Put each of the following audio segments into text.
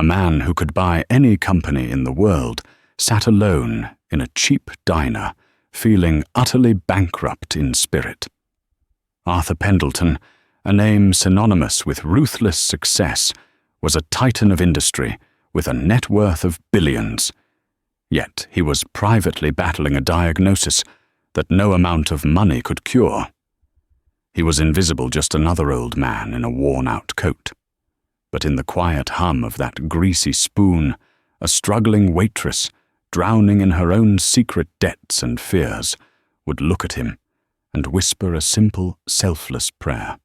A man who could buy any company in the world sat alone in a cheap diner, feeling utterly bankrupt in spirit. Arthur Pendleton, a name synonymous with ruthless success, was a titan of industry with a net worth of billions. Yet he was privately battling a diagnosis that no amount of money could cure. He was invisible, just another old man in a worn-out coat. But in the quiet hum of that greasy spoon, a struggling waitress, drowning in her own secret debts and fears, would look at him and whisper a simple, selfless prayer.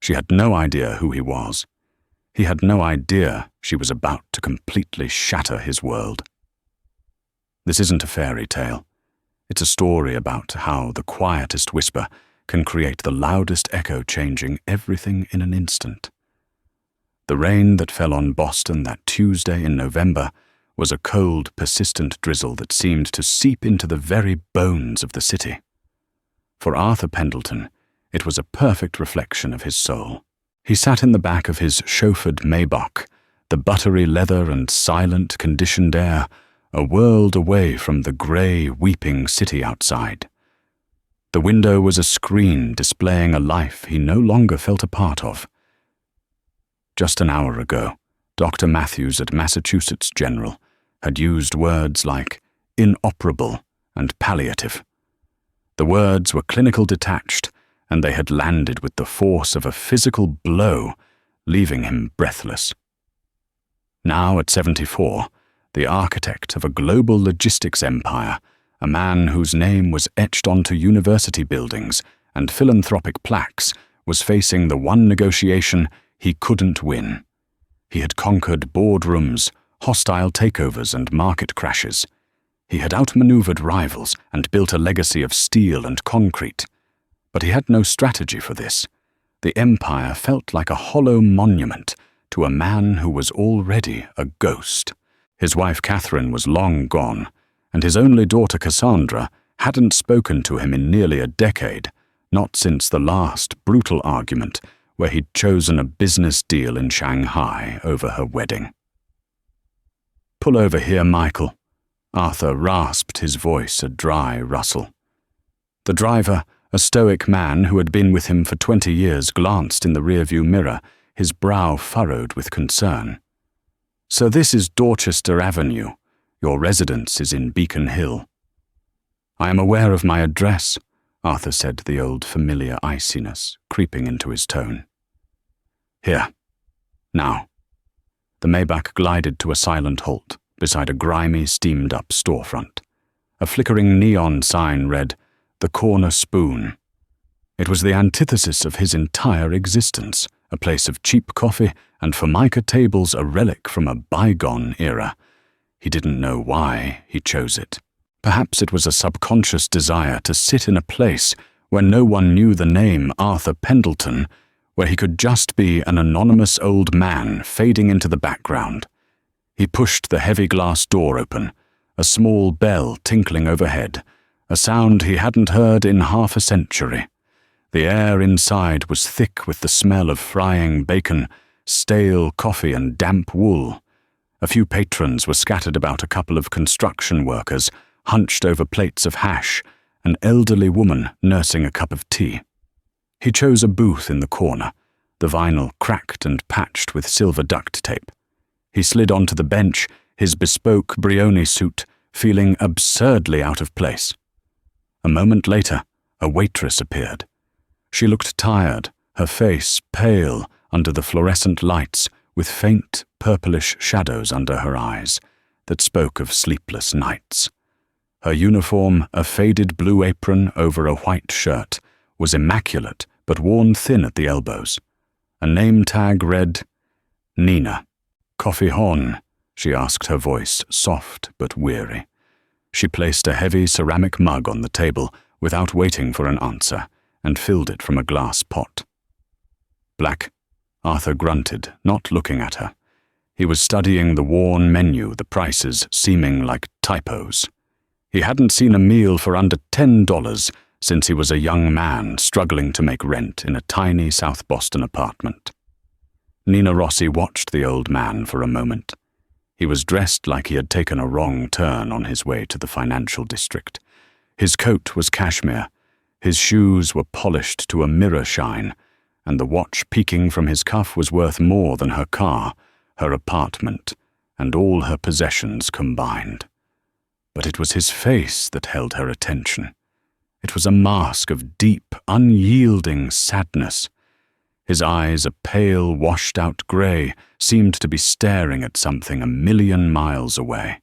She had no idea who he was. He had no idea she was about to completely shatter his world. This isn't a fairy tale. It's a story about how the quietest whisper can create the loudest echo, changing everything in an instant. The rain that fell on Boston that Tuesday in November was a cold, persistent drizzle that seemed to seep into the very bones of the city. For Arthur Pendleton, it was a perfect reflection of his soul. He sat in the back of his chauffeured Maybach, the buttery leather and silent, conditioned air, a world away from the grey, weeping city outside. The window was a screen displaying a life he no longer felt a part of. Just an hour ago, Dr. Matthews at Massachusetts General had used words like inoperable and palliative. The words were clinical detached, and they had landed with the force of a physical blow, leaving him breathless. Now at 74, the architect of a global logistics empire, a man whose name was etched onto university buildings and philanthropic plaques, was facing the one negotiation he couldn't win. He had conquered boardrooms, hostile takeovers, and market crashes. He had outmaneuvered rivals and built a legacy of steel and concrete. But he had no strategy for this. The empire felt like a hollow monument to a man who was already a ghost. His wife Catherine was long gone, and his only daughter Cassandra hadn't spoken to him in nearly a decade, not since the last brutal argument where he'd chosen a business deal in Shanghai over her wedding. "Pull over here, Michael." Arthur rasped, his voice a dry rustle. The driver, a stoic man who had been with him for 20 years, glanced in the rearview mirror, his brow furrowed with concern. "So this is Dorchester Avenue. Your residence is in Beacon Hill." "I am aware of my address," Arthur said, the old familiar iciness creeping into his tone. "Here. Now." The Maybach glided to a silent halt beside a grimy, steamed-up storefront. A flickering neon sign read, "The Corner Spoon." It was the antithesis of his entire existence, a place of cheap coffee and formica tables, a relic from a bygone era. He didn't know why he chose it. Perhaps it was a subconscious desire to sit in a place where no one knew the name Arthur Pendleton, where he could just be an anonymous old man fading into the background. He pushed the heavy glass door open, a small bell tinkling overhead, a sound he hadn't heard in half a century. The air inside was thick with the smell of frying bacon, stale coffee, and damp wool. A few patrons were scattered about, a couple of construction workers hunched over plates of hash, an elderly woman nursing a cup of tea. He chose a booth in the corner, the vinyl cracked and patched with silver duct tape. He slid onto the bench, his bespoke Brioni suit feeling absurdly out of place. A moment later, a waitress appeared. She looked tired, her face pale under the fluorescent lights, with faint, purplish shadows under her eyes that spoke of sleepless nights. Her uniform, a faded blue apron over a white shirt, was immaculate but worn thin at the elbows. A name tag read, "Nina." "Coffee hon?" she asked, her voice soft but weary. She placed a heavy ceramic mug on the table without waiting for an answer, and filled it from a glass pot. "Black?" Arthur grunted, not looking at her. He was studying the worn menu, the prices seeming like typos. He hadn't seen a meal for under $10 since he was a young man struggling to make rent in a tiny South Boston apartment. Nina Rossi watched the old man for a moment. He was dressed like he had taken a wrong turn on his way to the financial district. His coat was cashmere, his shoes were polished to a mirror shine, and the watch peeking from his cuff was worth more than her car, her apartment, and all her possessions combined. But it was his face that held her attention. It was a mask of deep, unyielding sadness. His eyes, a pale, washed-out grey, seemed to be staring at something 1,000,000 miles away.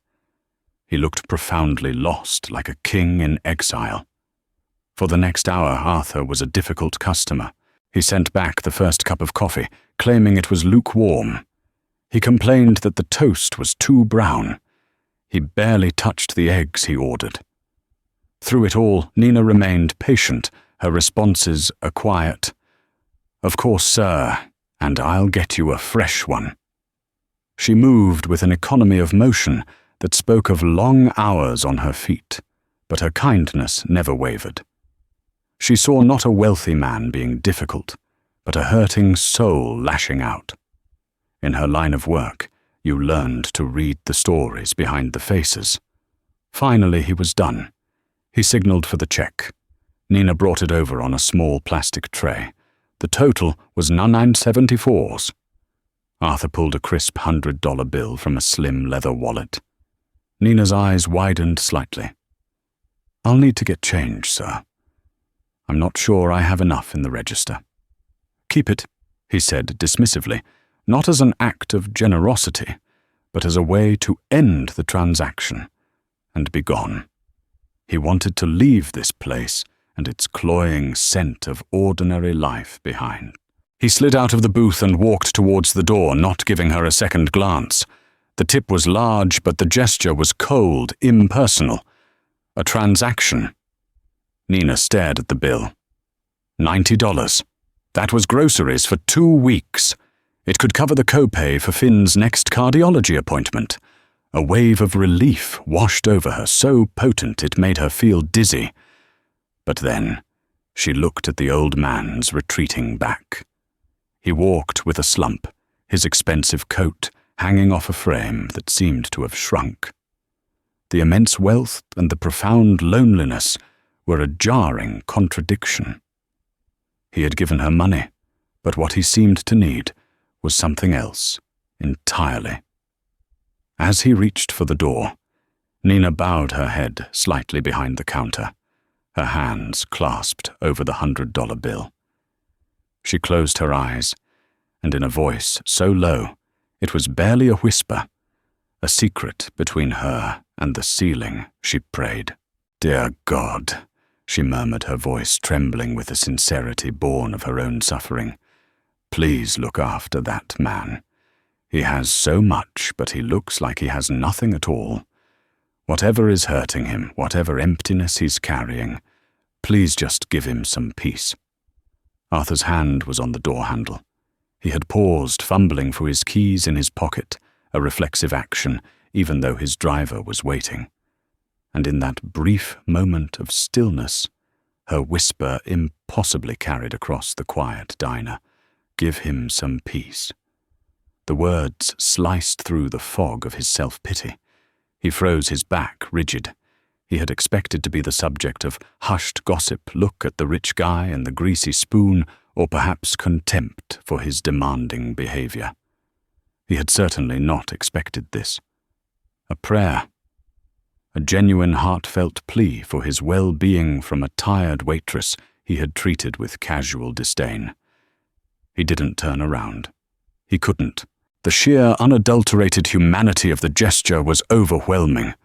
He looked profoundly lost, like a king in exile. For the next hour, Arthur was a difficult customer. He sent back the first cup of coffee, claiming it was lukewarm. He complained that the toast was too brown. He barely touched the eggs he ordered. Through it all, Nina remained patient, her responses a quiet, "Of course, sir, and I'll get you a fresh one." She moved with an economy of motion that spoke of long hours on her feet, but her kindness never wavered. She saw not a wealthy man being difficult, but a hurting soul lashing out. In her line of work, you learned to read the stories behind the faces. Finally, he was done. He signaled for the check. Nina brought it over on a small plastic tray. The total was 974s. Arthur pulled a crisp $100 bill from a slim leather wallet. Nina's eyes widened slightly. "I'll need to get change, sir. I'm not sure I have enough in the register." "Keep it," he said dismissively, not as an act of generosity, but as a way to end the transaction and be gone. He wanted to leave this place and its cloying scent of ordinary life behind. He slid out of the booth and walked towards the door, not giving her a second glance. The tip was large, but the gesture was cold, impersonal. A transaction. Nina stared at the bill. $90. That was groceries for 2 weeks. It could cover the copay for Finn's next cardiology appointment. A wave of relief washed over her, so potent it made her feel dizzy. But then, she looked at the old man's retreating back. He walked with a slump, his expensive coat hanging off a frame that seemed to have shrunk. The immense wealth and the profound loneliness were a jarring contradiction. He had given her money, but what he seemed to need was something else entirely. As he reached for the door, Nina bowed her head slightly behind the counter, her hands clasped over the $100 bill. She closed her eyes, and in a voice so low it was barely a whisper, a secret between her and the ceiling, she prayed. "Dear God," she murmured, her voice trembling with a sincerity born of her own suffering, "please look after that man. He has so much, but he looks like he has nothing at all. Whatever is hurting him, whatever emptiness he's carrying, please just give him some peace." Arthur's hand was on the door handle. He had paused, fumbling for his keys in his pocket, a reflexive action, even though his driver was waiting. And in that brief moment of stillness, her whisper impossibly carried across the quiet diner, "Give him some peace." The words sliced through the fog of his self-pity. He froze his back, rigid. He had expected to be the subject of hushed gossip, look at the rich guy and the greasy spoon, or perhaps contempt for his demanding behavior. He had certainly not expected this. A prayer. A genuine heartfelt plea for his well-being from a tired waitress he had treated with casual disdain. He didn't turn around. He couldn't. The sheer, unadulterated humanity of the gesture was overwhelming.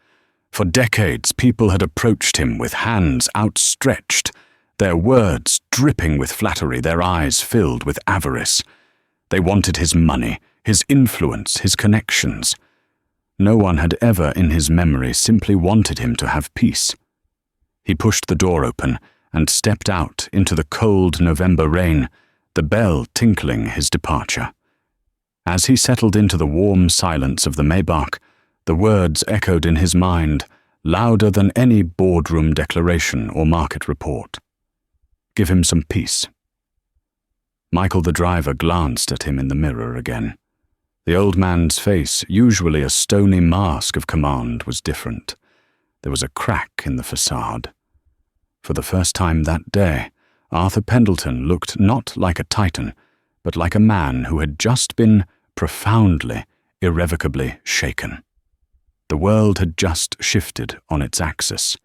For decades, people had approached him with hands outstretched, their words dripping with flattery, their eyes filled with avarice. They wanted his money, his influence, his connections. No one had ever in his memory simply wanted him to have peace. He pushed the door open and stepped out into the cold November rain, the bell tinkling his departure. As he settled into the warm silence of the Maybach, the words echoed in his mind, louder than any boardroom declaration or market report. Give him some peace. Michael the driver glanced at him in the mirror again. The old man's face, usually a stony mask of command, was different. There was a crack in the facade. For the first time that day, Arthur Pendleton looked not like a titan, but like a man who had just been profoundly, irrevocably shaken. The world had just shifted on its axis,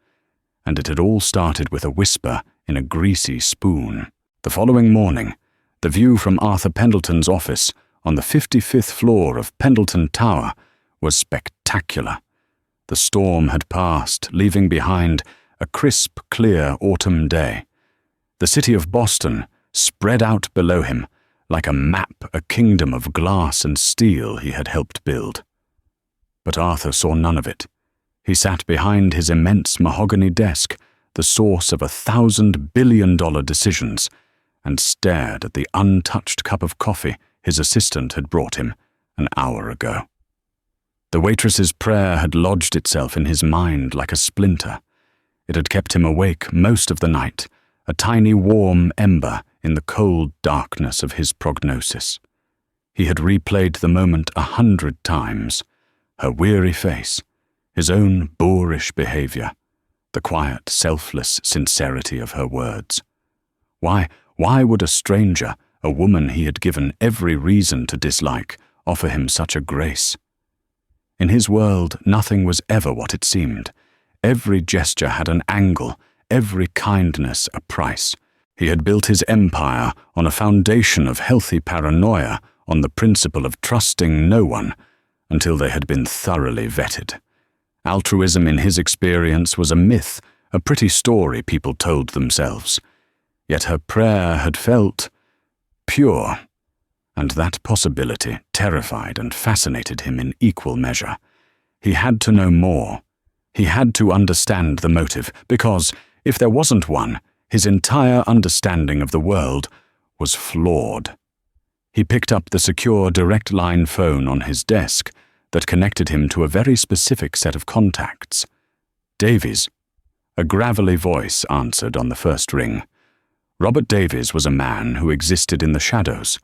and it had all started with a whisper in a greasy spoon. The following morning, the view from Arthur Pendleton's office on the 55th floor of Pendleton Tower was spectacular. The storm had passed, leaving behind a crisp, clear autumn day. The city of Boston spread out below him like a map, a kingdom of glass and steel he had helped build. But Arthur saw none of it. He sat behind his immense mahogany desk, the source of 1,000 billion-dollar decisions, and stared at the untouched cup of coffee his assistant had brought him an hour ago. The waitress's prayer had lodged itself in his mind like a splinter. It had kept him awake most of the night, a tiny warm ember in the cold darkness of his prognosis. He had replayed the moment 100 times, her weary face, his own boorish behavior, the quiet, selfless sincerity of her words. Why would a stranger, a woman he had given every reason to dislike, offer him such a grace? In his world, nothing was ever what it seemed. Every gesture had an angle, every kindness a price. He had built his empire on a foundation of healthy paranoia, on the principle of trusting no one, until they had been thoroughly vetted. Altruism in his experience was a myth, a pretty story people told themselves. Yet her prayer had felt pure, and that possibility terrified and fascinated him in equal measure. He had to know more. He had to understand the motive, because, if there wasn't one, his entire understanding of the world was flawed. He picked up the secure direct line phone on his desk that connected him to a very specific set of contacts. Davies. A gravelly voice answered on the first ring. Robert Davies was a man who existed in the shadows.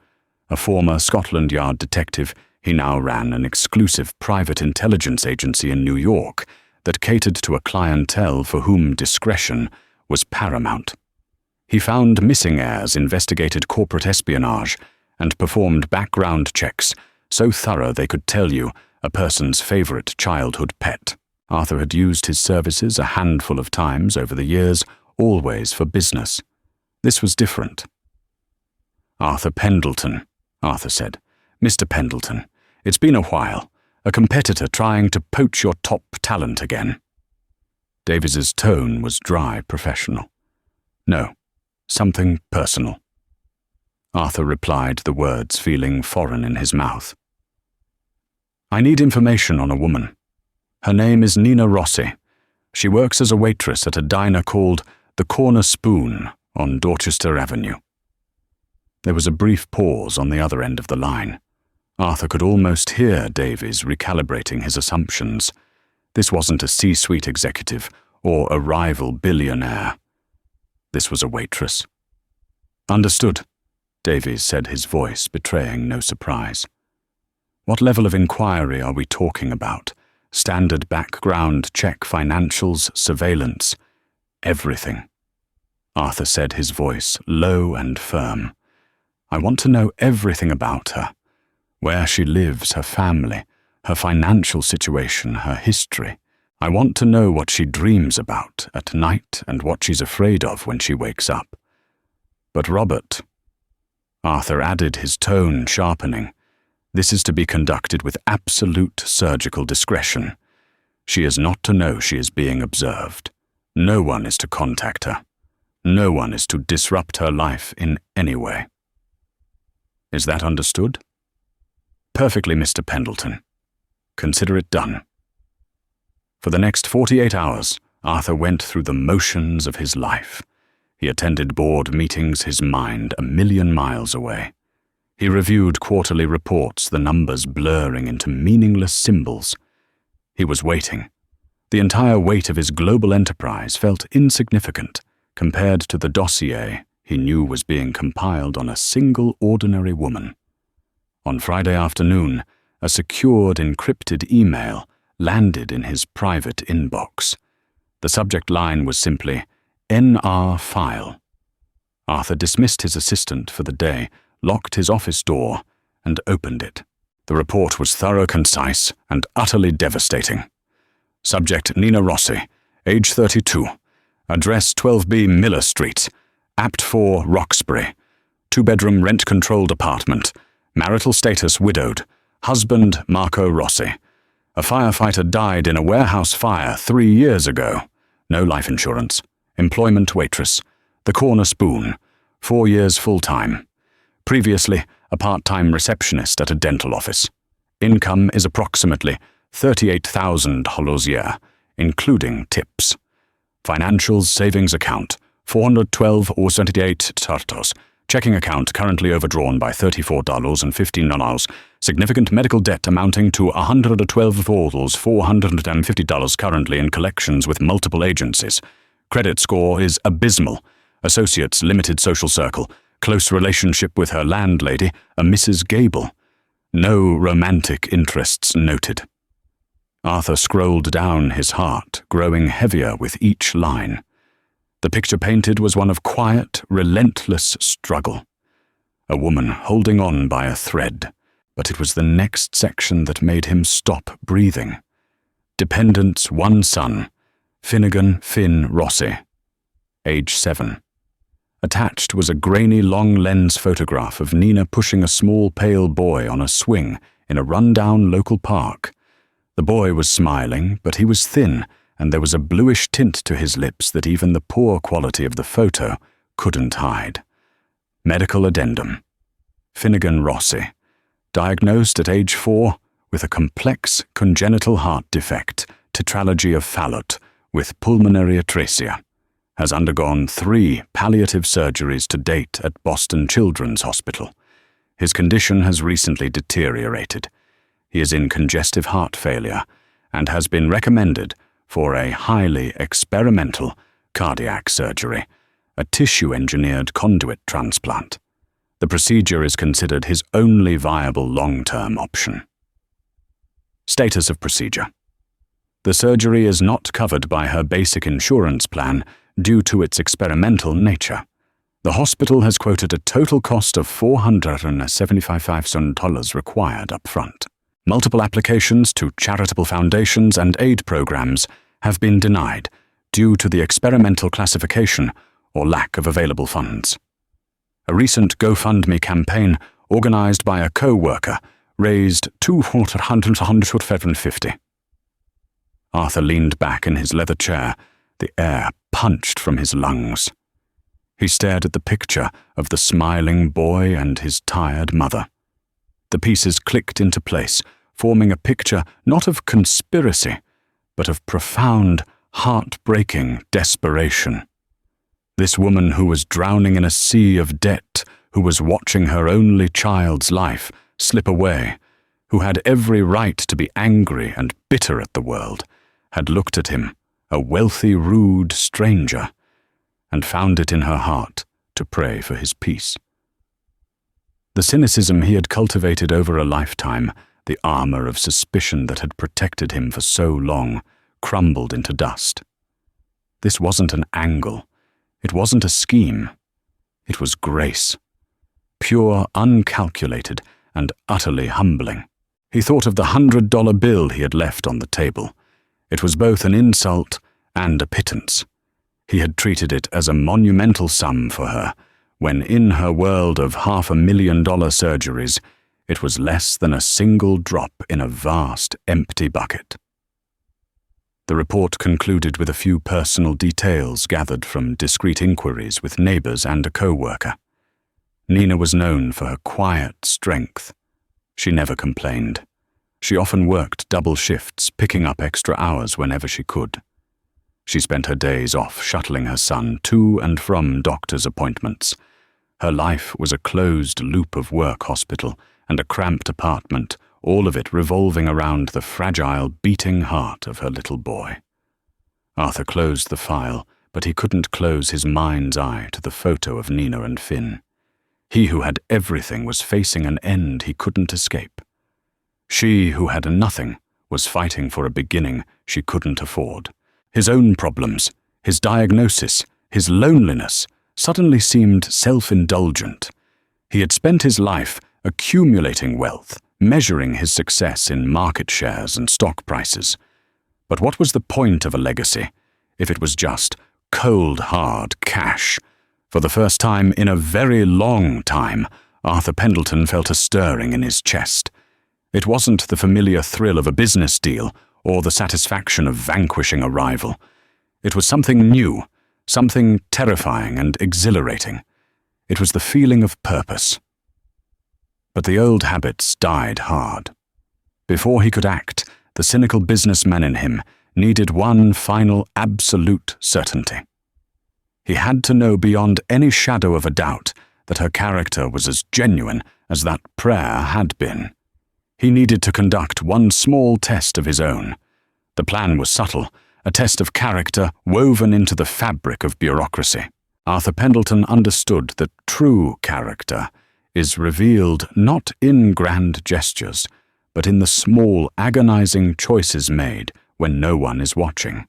A former Scotland Yard detective, he now ran an exclusive private intelligence agency in New York that catered to a clientele for whom discretion was paramount. He found missing heirs, investigated corporate espionage, and performed background checks so thorough they could tell you a person's favorite childhood pet. Arthur had used his services a handful of times over the years, always for business. This was different. "Arthur Pendleton," Arthur said. "Mr. Pendleton, it's been a while. A competitor trying to poach your top talent again." Davies's tone was dry professional. "No, something personal." Arthur replied, the words feeling foreign in his mouth. "I need information on a woman. Her name is Nina Rossi. She works as a waitress at a diner called The Corner Spoon on Dorchester Avenue." There was a brief pause on the other end of the line. Arthur could almost hear Davies recalibrating his assumptions. This wasn't a C-suite executive or a rival billionaire. This was a waitress. "Understood," Davies said, his voice betraying no surprise. "What level of inquiry are we talking about? Standard background check, financials, surveillance?" "Everything," Arthur said, his voice low and firm. "I want to know everything about her. Where she lives, her family, her financial situation, her history. I want to know what she dreams about at night and what she's afraid of when she wakes up. But Robert," Arthur added, his tone sharpening, "this is to be conducted with absolute surgical discretion. She is not to know she is being observed. No one is to contact her. No one is to disrupt her life in any way. Is that understood?" "Perfectly, Mr. Pendleton. Consider it done." For the next 48 hours, Arthur went through the motions of his life. He attended board meetings, his mind a million miles away. He reviewed quarterly reports, the numbers blurring into meaningless symbols. He was waiting. The entire weight of his global enterprise felt insignificant compared to the dossier he knew was being compiled on a single ordinary woman. On Friday afternoon, a secured encrypted email landed in his private inbox. The subject line was simply, "NR file." Arthur dismissed his assistant for the day, locked his office door, and opened it. The report was thorough, concise, and utterly devastating. Subject Nina Rossi, age 32, address 12B Miller Street, Apt 4, Roxbury, 2-bedroom rent-controlled apartment, marital status widowed, husband Marco Rossi. A firefighter died in a warehouse fire 3 years ago. No life insurance. Employment waitress. The corner spoon. 4 years full-time. Previously, a part-time receptionist at a dental office. Income is approximately $38,000 a year, including tips. Financials savings account, 412 or 78 tartos. Checking account currently overdrawn by $34.15. Significant medical debt amounting to $112,450 currently in collections with multiple agencies. Credit score is abysmal. Associates limited social circle. Close relationship with her landlady, a Mrs. Gable. No romantic interests noted. Arthur scrolled down, his heart growing heavier with each line. The picture painted was one of quiet, relentless struggle. A woman holding on by a thread, but it was the next section that made him stop breathing. Dependents, 1 son, Finnegan Finn Rossi, age 7. Attached was a grainy long-lens photograph of Nina pushing a small pale boy on a swing in a run-down local park. The boy was smiling, but he was thin, and there was a bluish tint to his lips that even the poor quality of the photo couldn't hide. Medical addendum. Finnegan Rossi, diagnosed at age 4 with a complex congenital heart defect, tetralogy of Fallot, with pulmonary atresia. Has undergone 3 palliative surgeries to date at Boston Children's Hospital. His condition has recently deteriorated. He is in congestive heart failure and has been recommended for a highly experimental cardiac surgery, a tissue-engineered conduit transplant. The procedure is considered his only viable long-term option. Status of procedure. The surgery is not covered by her basic insurance plan due to its experimental nature. The hospital has quoted a total cost of $475,000 required up front. Multiple applications to charitable foundations and aid programs have been denied due to the experimental classification or lack of available funds. A recent GoFundMe campaign organized by a co-worker raised $250. Arthur leaned back in his leather chair, the air punched from his lungs. He stared at the picture of the smiling boy and his tired mother. The pieces clicked into place, forming a picture not of conspiracy, but of profound, heart-breaking desperation. This woman who was drowning in a sea of debt, who was watching her only child's life slip away, who had every right to be angry and bitter at the world, had looked at him, a wealthy, rude stranger, and found it in her heart to pray for his peace. The cynicism he had cultivated over a lifetime, the armor of suspicion that had protected him for so long, crumbled into dust. This wasn't an angle. It wasn't a scheme. It was grace. Pure, uncalculated, and utterly humbling. He thought of the $100 bill he had left on the table. It was both an insult and a pittance. He had treated it as a monumental sum for her, when in her world of $500,000 surgeries, it was less than a single drop in a vast, empty bucket. The report concluded with a few personal details gathered from discreet inquiries with neighbors and a co-worker. Nina was known for her quiet strength. She never complained. She often worked double shifts, picking up extra hours whenever she could. She spent her days off shuttling her son to and from doctor's appointments. Her life was a closed loop of work hospital and a cramped apartment, all of it revolving around the fragile, beating heart of her little boy. Arthur closed the file, but he couldn't close his mind's eye to the photo of Nina and Finn. He who had everything was facing an end he couldn't escape. She who had nothing was fighting for a beginning she couldn't afford. His own problems, his diagnosis, his loneliness suddenly seemed self-indulgent. He had spent his life accumulating wealth, measuring his success in market shares and stock prices. But what was the point of a legacy if it was just cold, hard cash? For the first time in a very long time, Arthur Pendleton felt a stirring in his chest. It wasn't the familiar thrill of a business deal or the satisfaction of vanquishing a rival. It was something new, something terrifying and exhilarating. It was the feeling of purpose. But the old habits died hard. Before he could act, the cynical businessman in him needed one final absolute certainty. He had to know beyond any shadow of a doubt that her character was as genuine as that prayer had been. He needed to conduct one small test of his own. The plan was subtle, a test of character woven into the fabric of bureaucracy. Arthur Pendleton understood that true character is revealed not in grand gestures, but in the small, agonizing choices made when no one is watching.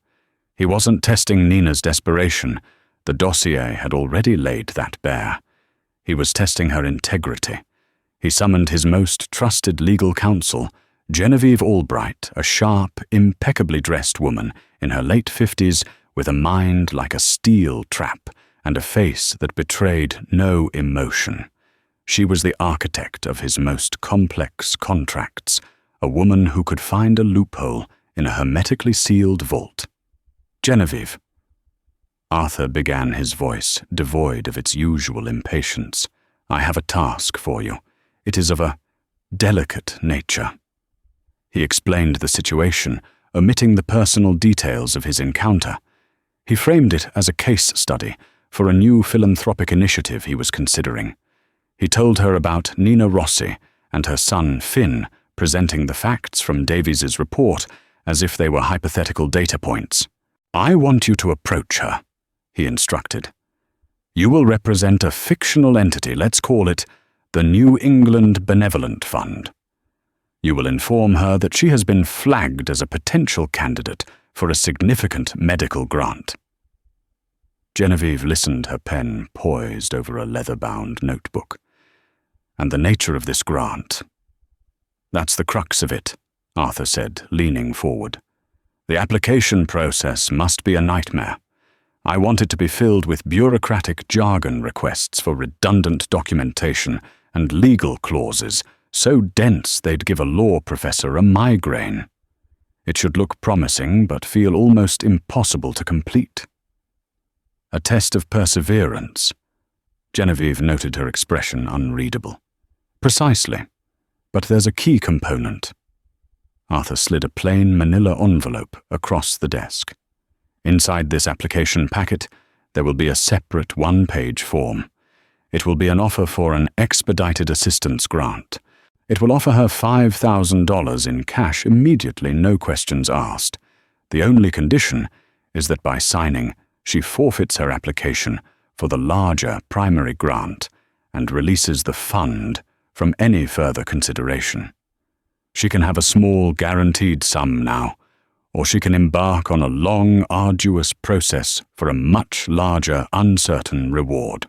He wasn't testing Nina's desperation. The dossier had already laid that bare. He was testing her integrity. He summoned his most trusted legal counsel, Genevieve Albright, a sharp, impeccably dressed woman in her late 50s with a mind like a steel trap and a face that betrayed no emotion. She was the architect of his most complex contracts, a woman who could find a loophole in a hermetically sealed vault. Genevieve. Arthur began, his voice devoid of its usual impatience. I have a task for you. It is of a delicate nature. He explained the situation, omitting the personal details of his encounter. He framed it as a case study for a new philanthropic initiative he was considering. He told her about Nina Rossi and her son Finn, presenting the facts from Davies's report as if they were hypothetical data points. I want you to approach her, he instructed. You will represent a fictional entity, let's call it the New England Benevolent Fund. You will inform her that she has been flagged as a potential candidate for a significant medical grant. Genevieve listened, her pen poised over a leather-bound notebook. And the nature of this grant? That's the crux of it, Arthur said, leaning forward. The application process must be a nightmare. I want it to be filled with bureaucratic jargon requests for redundant documentation and legal clauses so dense they'd give a law professor a migraine. It should look promising but feel almost impossible to complete. A test of perseverance. Genevieve noted her expression unreadable. Precisely. But there's a key component. Arthur slid a plain manila envelope across the desk. Inside this application packet, there will be a separate one-page form. It will be an offer for an expedited assistance grant. It will offer her $5,000 in cash immediately, no questions asked. The only condition is that by signing, she forfeits her application for the larger primary grant and releases the fund from any further consideration. She can have a small guaranteed sum now, or she can embark on a long, arduous process for a much larger, uncertain reward.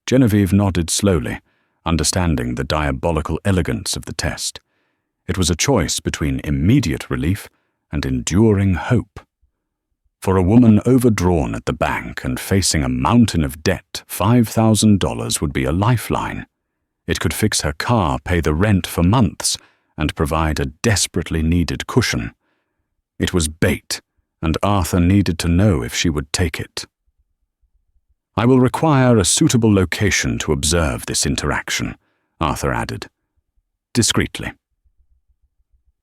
Genevieve nodded slowly, understanding the diabolical elegance of the test. It was a choice between immediate relief and enduring hope. For a woman overdrawn at the bank and facing a mountain of debt, $5,000 would be a lifeline. It could fix her car, pay the rent for months, and provide a desperately needed cushion. It was bait, and Arthur needed to know if she would take it. I will require a suitable location to observe this interaction, Arthur added, discreetly.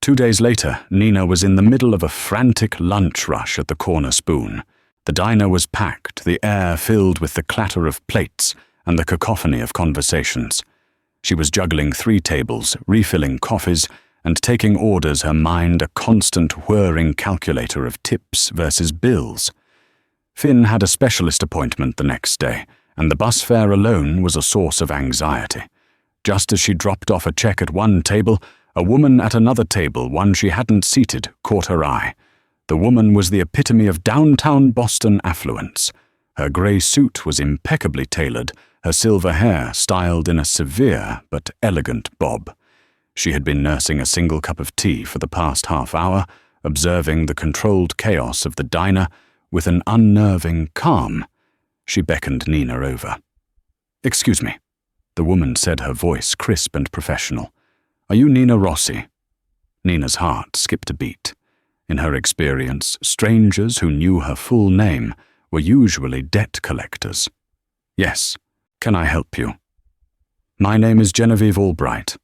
2 days later, Nina was in the middle of a frantic lunch rush at the Corner Spoon. The diner was packed, the air filled with the clatter of plates and the cacophony of conversations. She was juggling 3 tables, refilling coffees, and taking orders, her mind a constant whirring calculator of tips versus bills. Finn had a specialist appointment the next day, and the bus fare alone was a source of anxiety. Just as she dropped off a check at one table, a woman at another table, one she hadn't seated, caught her eye. The woman was the epitome of downtown Boston affluence. Her grey suit was impeccably tailored, her silver hair styled in a severe but elegant bob. She had been nursing a single cup of tea for the past half hour, observing the controlled chaos of the diner with an unnerving calm. She beckoned Nina over. "Excuse me," the woman said, her voice crisp and professional. "Are you Nina Rossi?" Nina's heart skipped a beat. In her experience, strangers who knew her full name were usually debt collectors. "Yes. Can I help you?" "My name is Genevieve Albright,"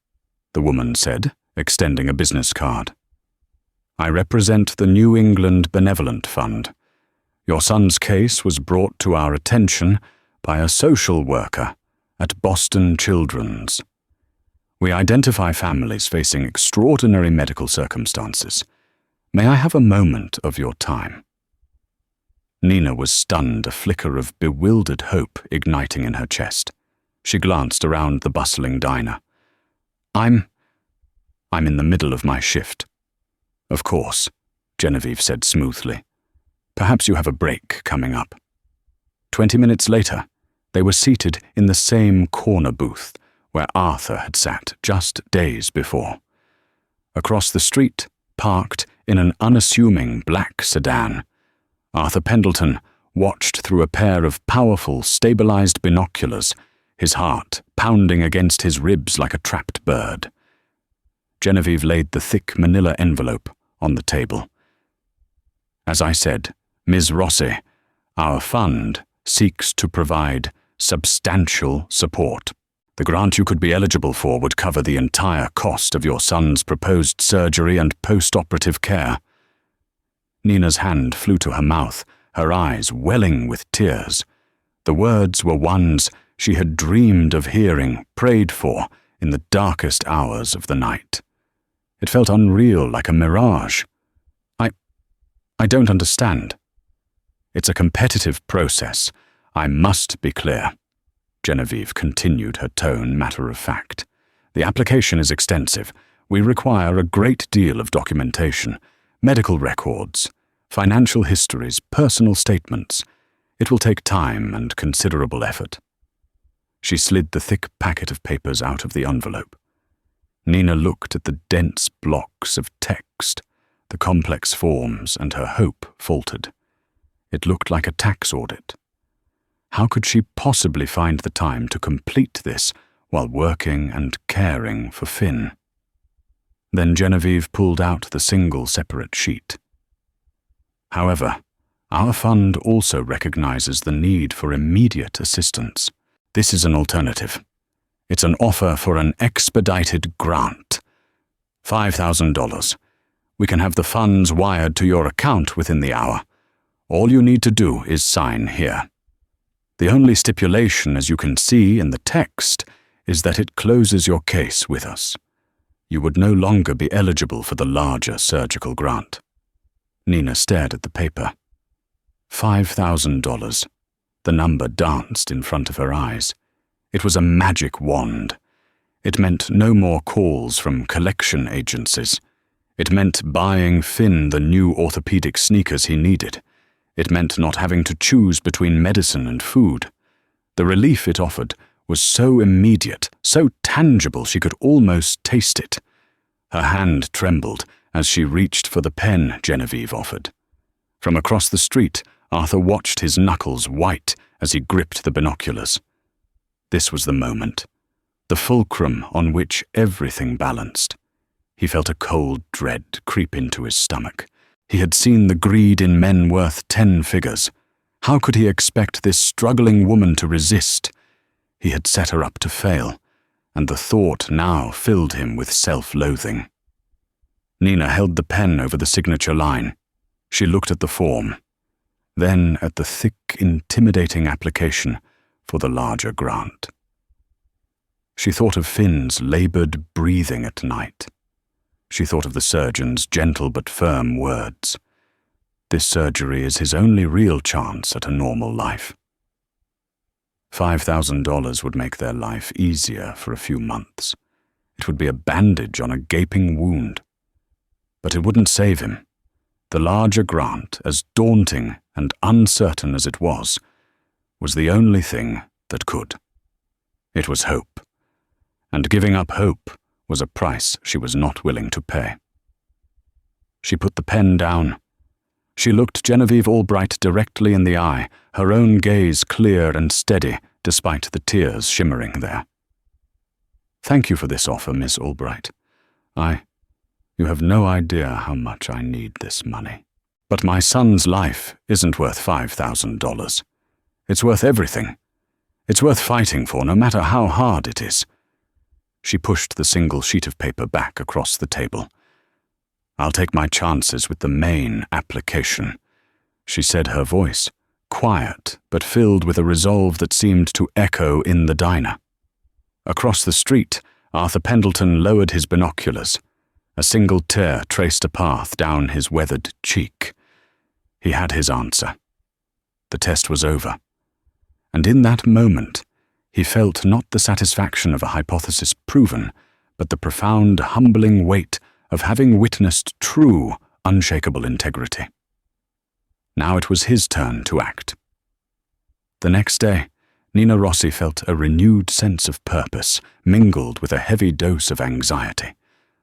the woman said, extending a business card. "I represent the New England Benevolent Fund. Your son's case was brought to our attention by a social worker at Boston Children's. We identify families facing extraordinary medical circumstances. May I have a moment of your time?" Nina was stunned, a flicker of bewildered hope igniting in her chest. She glanced around the bustling diner. I'm in the middle of my shift." "Of course," Genevieve said smoothly. "Perhaps you have a break coming up." 20 minutes later, they were seated in the same corner booth where Arthur had sat just days before. Across the street, parked in an unassuming black sedan, Arthur Pendleton watched through a pair of powerful, stabilized binoculars, his heart pounding against his ribs like a trapped bird. Genevieve laid the thick manila envelope on the table. "As I said, Ms. Rossi, our fund seeks to provide substantial support. The grant you could be eligible for would cover the entire cost of your son's proposed surgery and post-operative care." Nina's hand flew to her mouth, her eyes welling with tears. The words were ones she had dreamed of hearing, prayed for, in the darkest hours of the night. It felt unreal, like a mirage. I don't understand." "It's a competitive process. I must be clear." Genevieve continued, her tone matter of fact. "The application is extensive. We require a great deal of documentation, medical records, financial histories, personal statements. It will take time and considerable effort." She slid the thick packet of papers out of the envelope. Nina looked at the dense blocks of text, the complex forms, and her hope faltered. It looked like a tax audit. How could she possibly find the time to complete this while working and caring for Finn? Then Genevieve pulled out the single separate sheet. "However, our fund also recognizes the need for immediate assistance. This is an alternative. It's an offer for an expedited grant. $5,000. We can have the funds wired to your account within the hour. All you need to do is sign here. The only stipulation, as you can see in the text, is that it closes your case with us. You would no longer be eligible for the larger surgical grant." Nina stared at the paper. $5,000. The number danced in front of her eyes. It was a magic wand. It meant no more calls from collection agencies. It meant buying Finn the new orthopedic sneakers he needed. It meant not having to choose between medicine and food. The relief it offered was so immediate, so tangible she could almost taste it. Her hand trembled as she reached for the pen Genevieve offered. From across the street, Arthur watched his knuckles white as he gripped the binoculars. This was the moment, the fulcrum on which everything balanced. He felt a cold dread creep into his stomach. He had seen the greed in men worth 10 figures. How could he expect this struggling woman to resist? He had set her up to fail, and the thought now filled him with self-loathing. Nina held the pen over the signature line. She looked at the form, then at the thick, intimidating application for the larger grant. She thought of Finn's labored breathing at night. She thought of the surgeon's gentle but firm words. This surgery is his only real chance at a normal life. $5,000 would make their life easier for a few months. It would be a bandage on a gaping wound. But it wouldn't save him. The larger grant, as daunting and uncertain as it was the only thing that could. It was hope. And giving up hope was a price she was not willing to pay. She put the pen down. She looked Genevieve Albright directly in the eye, her own gaze clear and steady, despite the tears shimmering there. "Thank you for this offer, Miss Albright. You have no idea how much I need this money. But my son's life isn't worth $5,000. It's worth everything. It's worth fighting for, no matter how hard it is." She pushed the single sheet of paper back across the table. "I'll take my chances with the main application," she said, her voice quiet but filled with a resolve that seemed to echo in the diner. Across the street, Arthur Pendleton lowered his binoculars. A single tear traced a path down his weathered cheek. He had his answer. The test was over. And in that moment, he felt not the satisfaction of a hypothesis proven, but the profound, humbling weight of having witnessed true, unshakable integrity. Now it was his turn to act. The next day, Nina Rossi felt a renewed sense of purpose, mingled with a heavy dose of anxiety.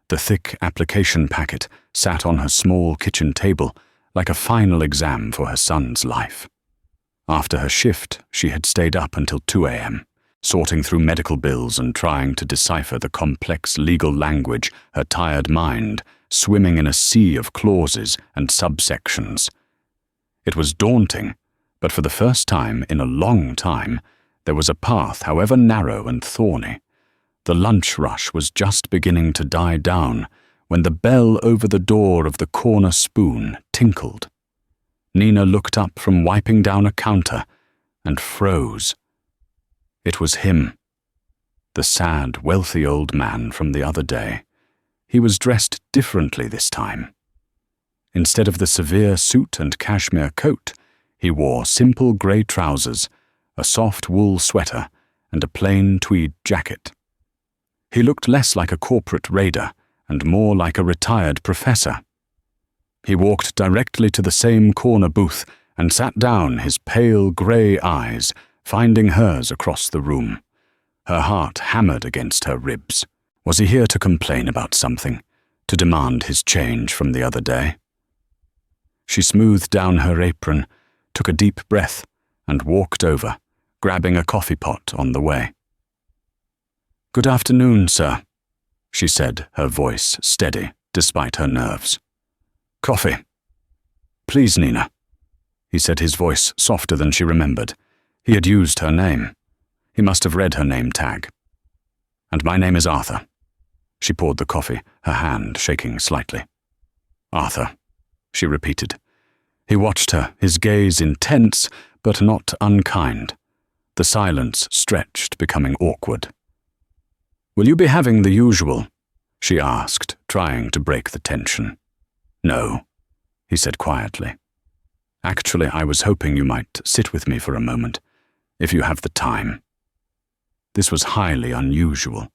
The thick application packet sat on her small kitchen table like a final exam for her son's life. After her shift, she had stayed up until 2 a.m., sorting through medical bills and trying to decipher the complex legal language, her tired mind swimming in a sea of clauses and subsections. It was daunting, but for the first time in a long time, there was a path, however narrow and thorny. The lunch rush was just beginning to die down when the bell over the door of the corner spoon tinkled. Nina looked up from wiping down a counter and froze. It was him, the sad, wealthy old man from the other day. He was dressed differently this time. Instead of the severe suit and cashmere coat, he wore simple grey trousers, a soft wool sweater, and a plain tweed jacket. He looked less like a corporate raider and more like a retired professor. He walked directly to the same corner booth and sat down, his pale grey eyes finding hers across the room. Her heart hammered against her ribs. Was he here to complain about something, to demand his change from the other day? She smoothed down her apron, took a deep breath, and walked over, grabbing a coffee pot on the way. "Good afternoon, sir," she said, her voice steady despite her nerves. "Coffee." "Please, Nina," he said, his voice softer than she remembered. He had used her name. He must have read her name tag. "And my name is Arthur." She poured the coffee, her hand shaking slightly. "Arthur," she repeated. He watched her, his gaze intense but not unkind. The silence stretched, becoming awkward. "Will you be having the usual?" she asked, trying to break the tension. "No," he said quietly. "Actually, I was hoping you might sit with me for a moment, if you have the time." This was highly unusual.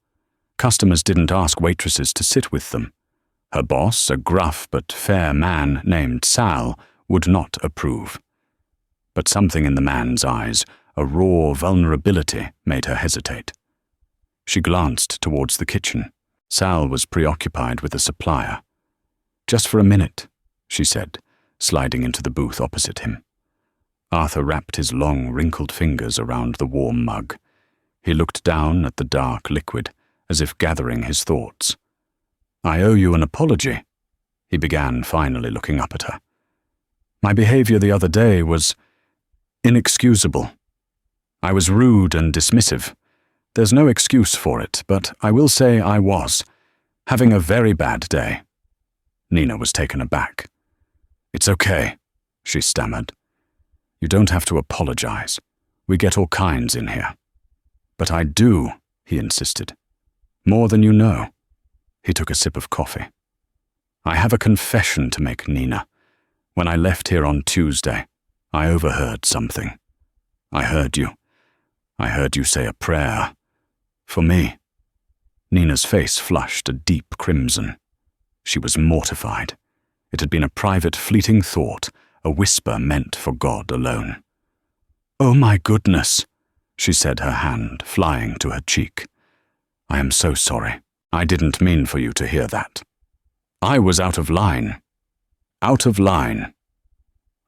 Customers didn't ask waitresses to sit with them. Her boss, a gruff but fair man named Sal, would not approve. But something in the man's eyes, a raw vulnerability, made her hesitate. She glanced towards the kitchen. Sal was preoccupied with a supplier. "Just for a minute," she said, sliding into the booth opposite him. Arthur wrapped his long, wrinkled fingers around the warm mug. He looked down at the dark liquid, as if gathering his thoughts. "I owe you an apology," he began, finally looking up at her. "My behavior the other day was inexcusable. I was rude and dismissive. There's no excuse for it, but I will say I was having a very bad day." Nina was taken aback. "It's okay," she stammered. "You don't have to apologize. We get all kinds in here." "But I do," he insisted. "More than you know." He took a sip of coffee. "I have a confession to make, Nina. When I left here on Tuesday, I overheard something. I heard you. I heard you say a prayer. For me." Nina's face flushed a deep crimson. She was mortified. It had been a private, fleeting thought, a whisper meant for God alone. "Oh my goodness," she said, her hand flying to her cheek. "I am so sorry. I didn't mean for you to hear that. I was out of line. Out of line."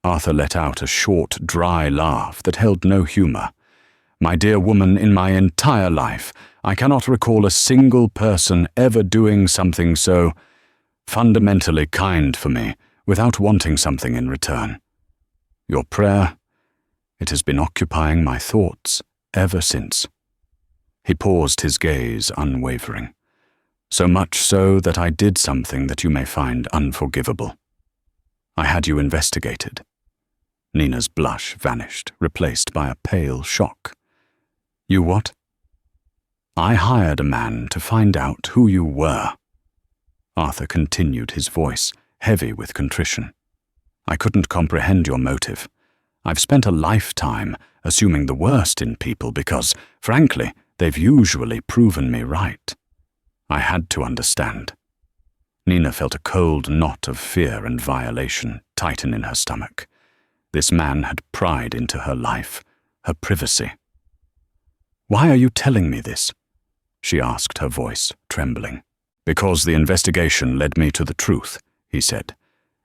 Arthur let out a short, dry laugh that held no humor. "My dear woman, in my entire life, I cannot recall a single person ever doing something so fundamentally kind for me without wanting something in return. Your prayer, it has been occupying my thoughts ever since." He paused, his gaze unwavering. "So much so that I did something that you may find unforgivable. I had you investigated." Nina's blush vanished, replaced by a pale shock. "You what?" "I hired a man to find out who you were." Arthur continued, his voice heavy with contrition. "I couldn't comprehend your motive. I've spent a lifetime assuming the worst in people because, frankly, they've usually proven me right. I had to understand." Nina felt a cold knot of fear and violation tighten in her stomach. This man had pried into her life, her privacy. "Why are you telling me this?" she asked, her voice trembling. "Because the investigation led me to the truth," he said.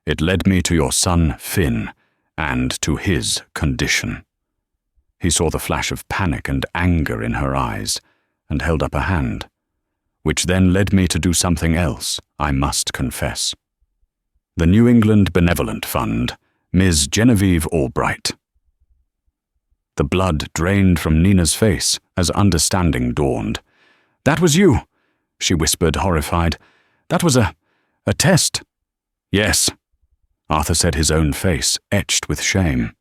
"It led me to your son, Finn, and to his condition." He saw the flash of panic and anger in her eyes, and held up a hand. "Which then led me to do something else, I must confess. The New England Benevolent Fund, Ms. Genevieve Albright." The blood drained from Nina's face as understanding dawned. "That was you," she whispered, horrified. "That was a test." "Yes," Arthur said, his own face etched with shame.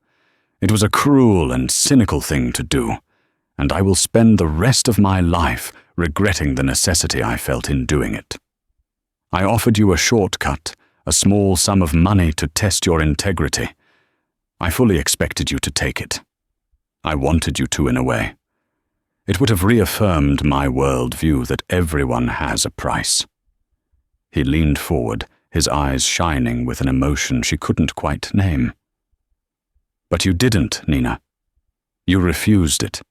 "It was a cruel and cynical thing to do, and I will spend the rest of my life regretting the necessity I felt in doing it. I offered you a shortcut, a small sum of money to test your integrity. I fully expected you to take it. I wanted you to, in a way. It would have reaffirmed my worldview that everyone has a price." He leaned forward, his eyes shining with an emotion she couldn't quite name. "But you didn't, Nina. You refused it.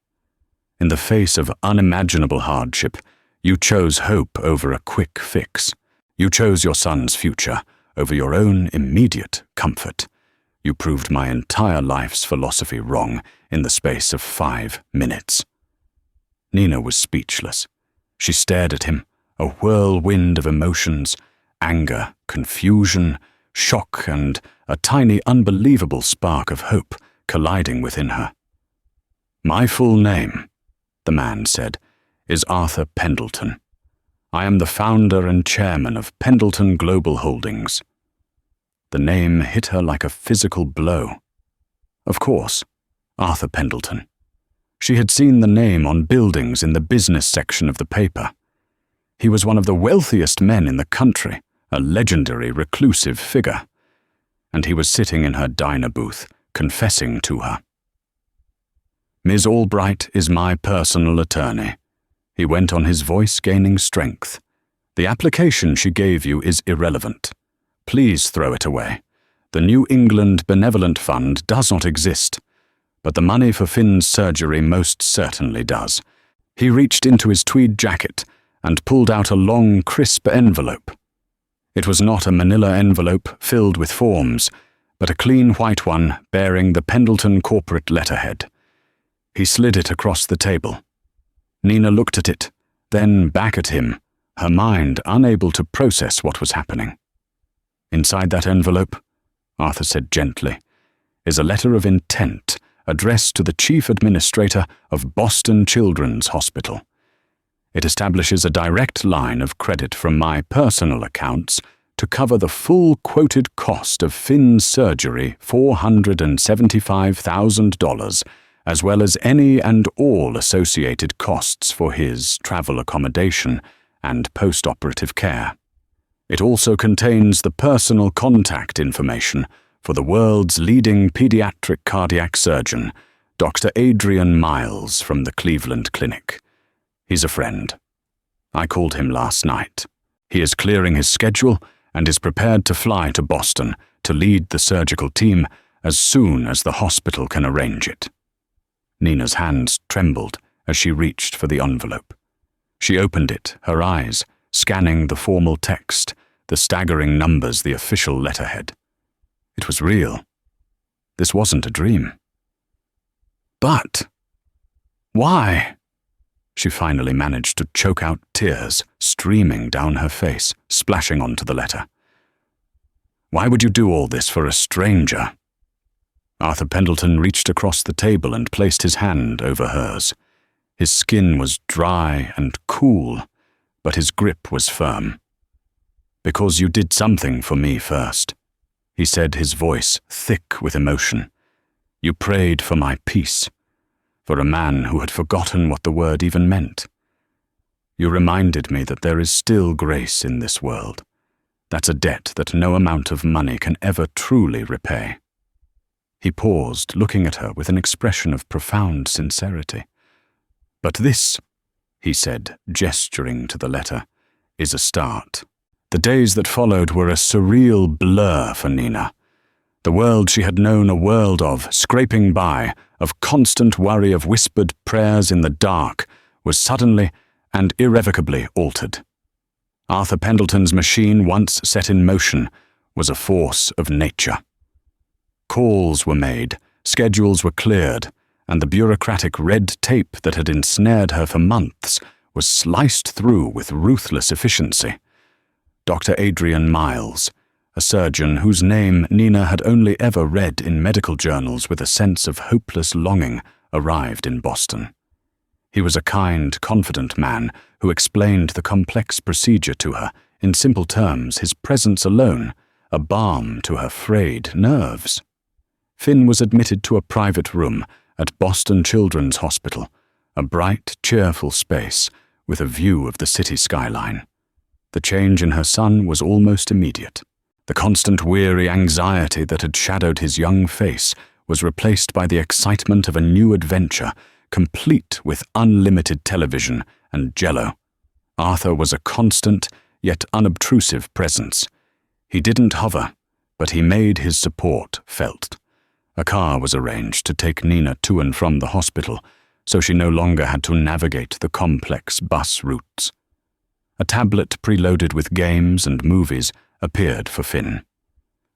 In the face of unimaginable hardship, you chose hope over a quick fix. You chose your son's future over your own immediate comfort. You proved my entire life's philosophy wrong in the space of 5 minutes." Nina was speechless. She stared at him, a whirlwind of emotions, anger, confusion, shock, and a tiny, unbelievable spark of hope colliding within her. "My full name," the man said, "is Arthur Pendleton. I am the founder and chairman of Pendleton Global Holdings." The name hit her like a physical blow. Of course, Arthur Pendleton. She had seen the name on buildings in the business section of the paper. He was one of the wealthiest men in the country, a legendary reclusive figure. And he was sitting in her diner booth, confessing to her. "Ms. Albright is my personal attorney," he went on, his voice gaining strength. "The application she gave you is irrelevant. Please throw it away. The New England Benevolent Fund does not exist, but the money for Finn's surgery most certainly does." He reached into his tweed jacket and pulled out a long, crisp envelope. It was not a manila envelope filled with forms, but a clean white one bearing the Pendleton corporate letterhead. He slid it across the table. Nina looked at it, then back at him, her mind unable to process what was happening. "Inside that envelope," Arthur said gently, "is a letter of intent addressed to the Chief Administrator of Boston Children's Hospital. It establishes a direct line of credit from my personal accounts to cover the full quoted cost of Finn's surgery, $475,000, as well as any and all associated costs for his travel accommodation and post-operative care. It also contains the personal contact information for the world's leading pediatric cardiac surgeon, Dr. Adrian Miles from the Cleveland Clinic. He's a friend. I called him last night. He is clearing his schedule and is prepared to fly to Boston to lead the surgical team as soon as the hospital can arrange it. Nina's hands trembled as she reached for the envelope. She opened it, her eyes scanning the formal text, the staggering numbers, the official letterhead. It was real. This wasn't a dream. But why? She finally managed to choke out tears streaming down her face, splashing onto the letter. Why would you do all this for a stranger? Arthur Pendleton reached across the table and placed his hand over hers. His skin was dry and cool, but his grip was firm. Because you did something for me first, he said, his voice thick with emotion. You prayed for my peace, for a man who had forgotten what the word even meant. You reminded me that there is still grace in this world. That's a debt that no amount of money can ever truly repay. He paused, looking at her with an expression of profound sincerity. But this, he said, gesturing to the letter, is a start. The days that followed were a surreal blur for Nina. The world she had known a world of, scraping by, of constant worry, of whispered prayers in the dark, was suddenly and irrevocably altered. Arthur Pendleton's machine, once set in motion, was a force of nature. Calls were made, schedules were cleared, and the bureaucratic red tape that had ensnared her for months was sliced through with ruthless efficiency. Dr. Adrian Miles, a surgeon whose name Nina had only ever read in medical journals with a sense of hopeless longing, arrived in Boston. He was a kind, confident man who explained the complex procedure to her, in simple terms, his presence alone, a balm to her frayed nerves. Finn was admitted to a private room at Boston Children's Hospital, a bright, cheerful space with a view of the city skyline. The change in her son was almost immediate. The constant weary anxiety that had shadowed his young face was replaced by the excitement of a new adventure, complete with unlimited television and Jell-O. Arthur was a constant, yet unobtrusive presence. He didn't hover, but he made his support felt. A car was arranged to take Nina to and from the hospital, so she no longer had to navigate the complex bus routes. A tablet preloaded with games and movies appeared for Finn.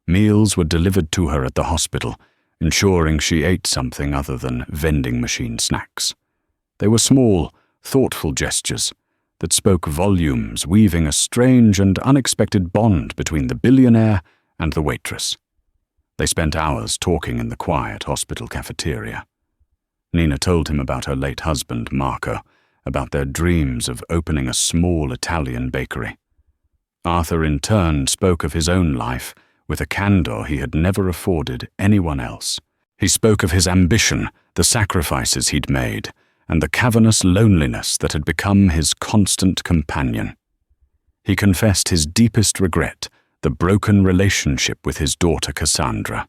Meals were delivered to her at the hospital, ensuring she ate something other than vending machine snacks. They were small, thoughtful gestures that spoke volumes, weaving a strange and unexpected bond between the billionaire and the waitress. They spent hours talking in the quiet hospital cafeteria. Nina told him about her late husband, Marco, about their dreams of opening a small Italian bakery. Arthur in turn spoke of his own life with a candor he had never afforded anyone else. He spoke of his ambition, the sacrifices he'd made, and the cavernous loneliness that had become his constant companion. He confessed his deepest regret, the broken relationship with his daughter Cassandra.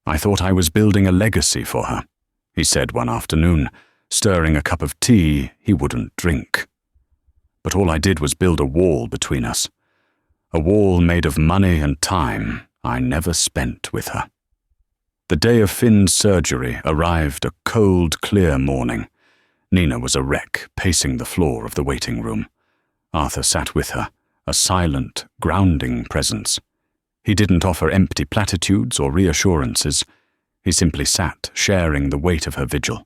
I thought I was building a legacy for her, he said one afternoon, stirring a cup of tea he wouldn't drink. But all I did was build a wall between us, a wall made of money and time I never spent with her. The day of Finn's surgery arrived a cold, clear morning. Nina was a wreck, pacing the floor of the waiting room. Arthur sat with her, a silent, grounding presence. He didn't offer empty platitudes or reassurances. He simply sat, sharing the weight of her vigil.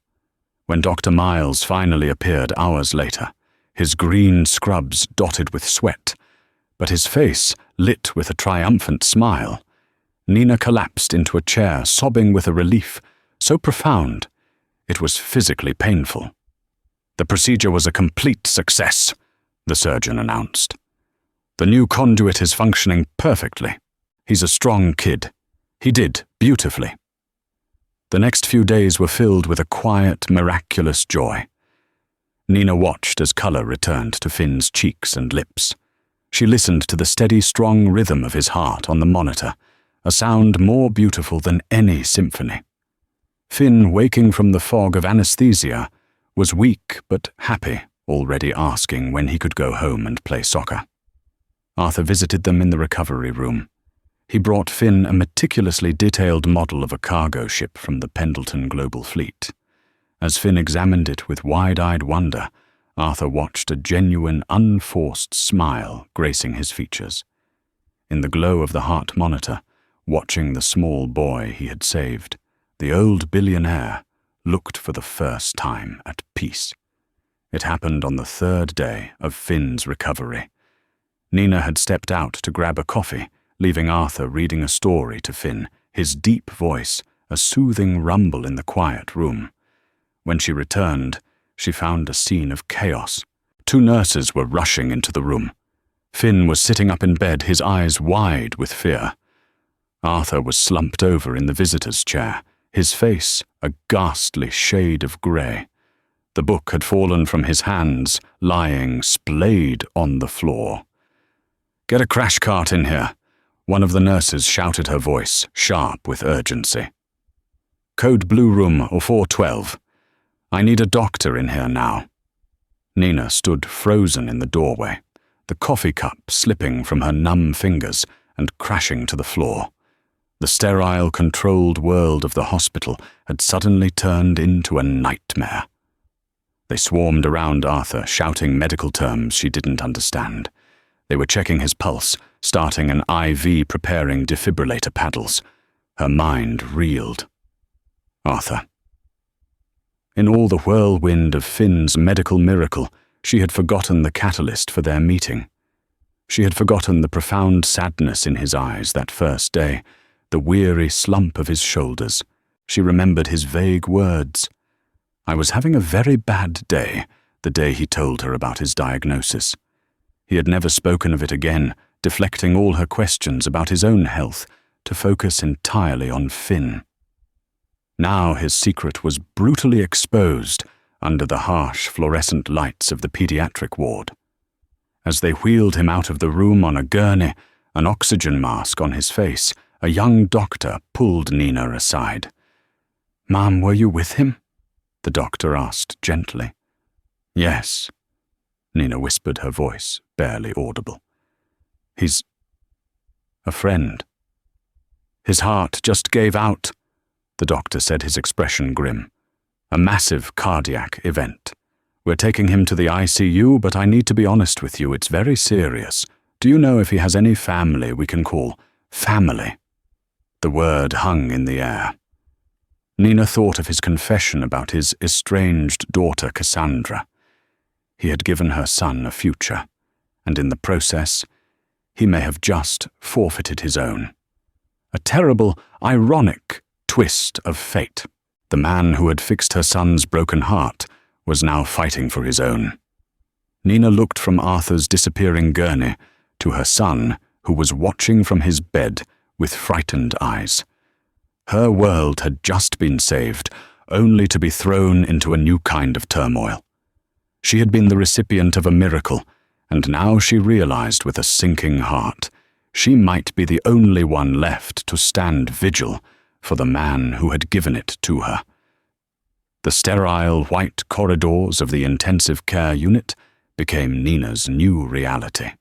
When Dr. Miles finally appeared hours later, his green scrubs dotted with sweat, but his face lit with a triumphant smile, Nina collapsed into a chair, sobbing with a relief so profound it was physically painful. The procedure was a complete success, the surgeon announced. The new conduit is functioning perfectly. He's a strong kid. He did beautifully. The next few days were filled with a quiet, miraculous joy. Nina watched as color returned to Finn's cheeks and lips. She listened to the steady, strong rhythm of his heart on the monitor, a sound more beautiful than any symphony. Finn, waking from the fog of anesthesia, was weak but happy, already asking when he could go home and play soccer. Arthur visited them in the recovery room. He brought Finn a meticulously detailed model of a cargo ship from the Pendleton Global Fleet. As Finn examined it with wide-eyed wonder, Arthur watched a genuine, unforced smile gracing his features. In the glow of the heart monitor, watching the small boy he had saved, the old billionaire looked for the first time at peace. It happened on the third day of Finn's recovery. Nina had stepped out to grab a coffee, leaving Arthur reading a story to Finn, his deep voice a soothing rumble in the quiet room. When she returned, she found a scene of chaos. 2 nurses were rushing into the room. Finn was sitting up in bed, his eyes wide with fear. Arthur was slumped over in the visitor's chair, his face a ghastly shade of grey. The book had fallen from his hands, lying splayed on the floor. "Get a crash cart in here," one of the nurses shouted, her voice sharp with urgency. "Code Blue Room or 412. I need a doctor in here now." Nina stood frozen in the doorway, the coffee cup slipping from her numb fingers and crashing to the floor. The sterile, controlled world of the hospital had suddenly turned into a nightmare. They swarmed around Arthur, shouting medical terms she didn't understand. They were checking his pulse, starting an IV, preparing defibrillator paddles. Her mind reeled. Arthur. In all the whirlwind of Finn's medical miracle, she had forgotten the catalyst for their meeting. She had forgotten the profound sadness in his eyes that first day, the weary slump of his shoulders. She remembered his vague words. "I was having a very bad day," the day he told her about his diagnosis. He had never spoken of it again, deflecting all her questions about his own health to focus entirely on Finn. Now his secret was brutally exposed under the harsh fluorescent lights of the pediatric ward. As they wheeled him out of the room on a gurney, an oxygen mask on his face, a young doctor pulled Nina aside. "Ma'am, were you with him?" the doctor asked gently. "Yes," Nina whispered, her voice barely audible. "He's a friend." "His heart just gave out," the doctor said, his expression grim. "A massive cardiac event. We're taking him to the ICU, but I need to be honest with you, it's very serious. Do you know if he has any family we can call family?" The word hung in the air. Nina thought of his confession about his estranged daughter Cassandra. He had given her son a future, and in the process, he may have just forfeited his own. A terrible, ironic twist of fate. The man who had fixed her son's broken heart was now fighting for his own. Nina looked from Arthur's disappearing gurney to her son, who was watching from his bed with frightened eyes. Her world had just been saved, only to be thrown into a new kind of turmoil. She had been the recipient of a miracle, and now she realized with a sinking heart she might be the only one left to stand vigil for the man who had given it to her. The sterile white corridors of the intensive care unit became Nina's new reality.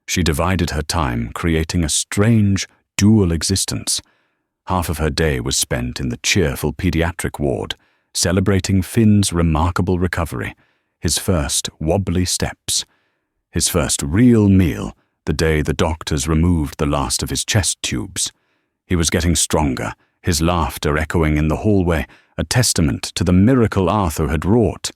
She divided her time creating a strange, dual existence. Half of her day was spent in the cheerful pediatric ward, celebrating Finn's remarkable recovery, his first wobbly steps, his first real meal the day the doctors removed the last of his chest tubes. He was getting stronger, his laughter echoing in the hallway, a testament to the miracle Arthur had wrought.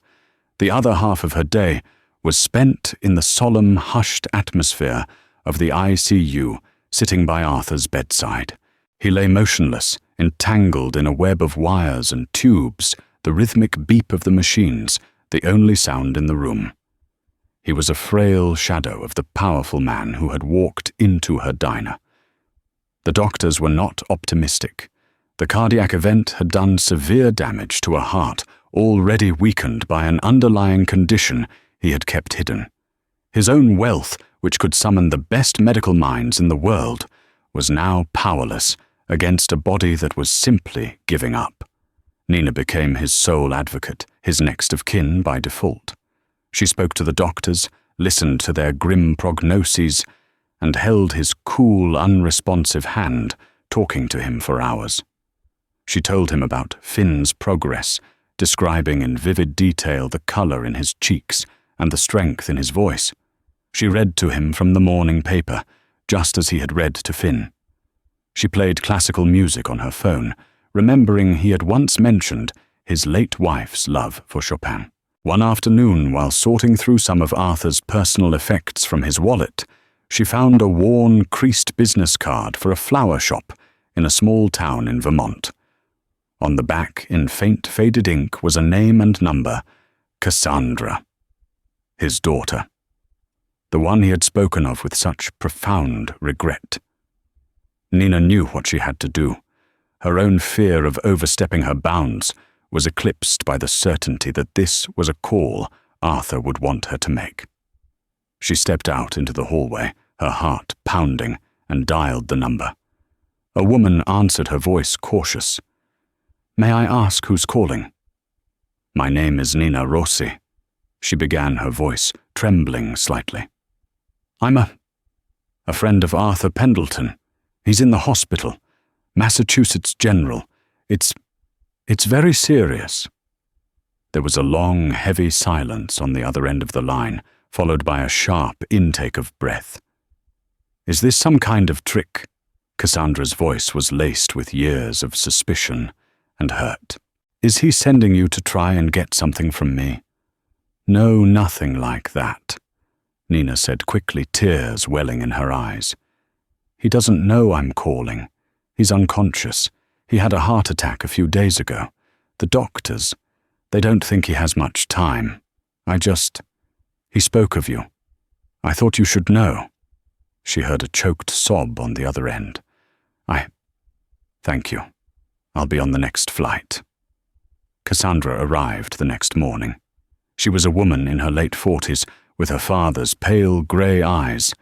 The other half of her day was spent in the solemn, hushed atmosphere of the ICU, sitting by Arthur's bedside. He lay motionless, entangled in a web of wires and tubes, the rhythmic beep of the machines, the only sound in the room. He was a frail shadow of the powerful man who had walked into her diner. The doctors were not optimistic. The cardiac event had done severe damage to a heart already weakened by an underlying condition he had kept hidden. His own wealth, which could summon the best medical minds in the world, was now powerless against a body that was simply giving up. Nina became his sole advocate, his next of kin by default. She spoke to the doctors, listened to their grim prognoses, and held his cool, unresponsive hand, talking to him for hours. She told him about Finn's progress, describing in vivid detail the color in his cheeks and the strength in his voice. She read to him from the morning paper, just as he had read to Finn. She played classical music on her phone, remembering he had once mentioned his late wife's love for Chopin. One afternoon, while sorting through some of Arthur's personal effects from his wallet, she found a worn, creased business card for a flower shop in a small town in Vermont. On the back, in faint, faded ink, was a name and number: Cassandra, his daughter, the one he had spoken of with such profound regret. Nina knew what she had to do. Her own fear of overstepping her bounds was eclipsed by the certainty that this was a call Arthur would want her to make. She stepped out into the hallway, her heart pounding, and dialed the number. A woman answered, her voice cautious. "May I ask who's calling?" "My name is Nina Rossi," she began, her voice trembling slightly. "I'm a friend of Arthur Pendleton. He's in the hospital. Massachusetts General. It's very serious." There was a long, heavy silence on the other end of the line, followed by a sharp intake of breath. "Is this some kind of trick?" Cassandra's voice was laced with years of suspicion and hurt. "Is he sending you to try and get something from me?" "No, nothing like that," Nina said quickly, tears welling in her eyes. "He doesn't know I'm calling. He's unconscious. He had a heart attack a few days ago. The doctors, they don't think he has much time. He spoke of you. I thought you should know." She heard a choked sob on the other end. Thank you. I'll be on the next flight." Cassandra arrived the next morning. She was a woman in her late 40s, with her father's pale grey eyes,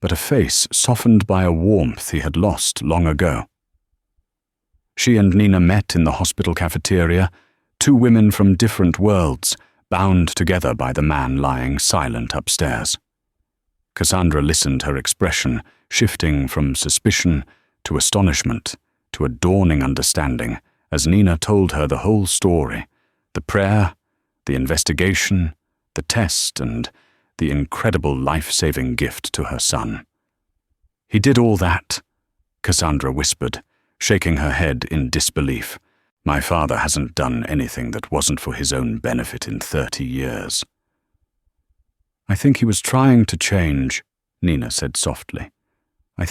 but a face softened by a warmth he had lost long ago. She and Nina met in the hospital cafeteria, two women from different worlds, bound together by the man lying silent upstairs. Cassandra listened, her expression shifting from suspicion to astonishment to a dawning understanding as Nina told her the whole story: the prayer, the investigation, the test, and the incredible life-saving gift to her son. "He did all that," Cassandra whispered, shaking her head in disbelief. "My father hasn't done anything that wasn't for his own benefit in 30 years. "I think he was trying to change," Nina said softly. I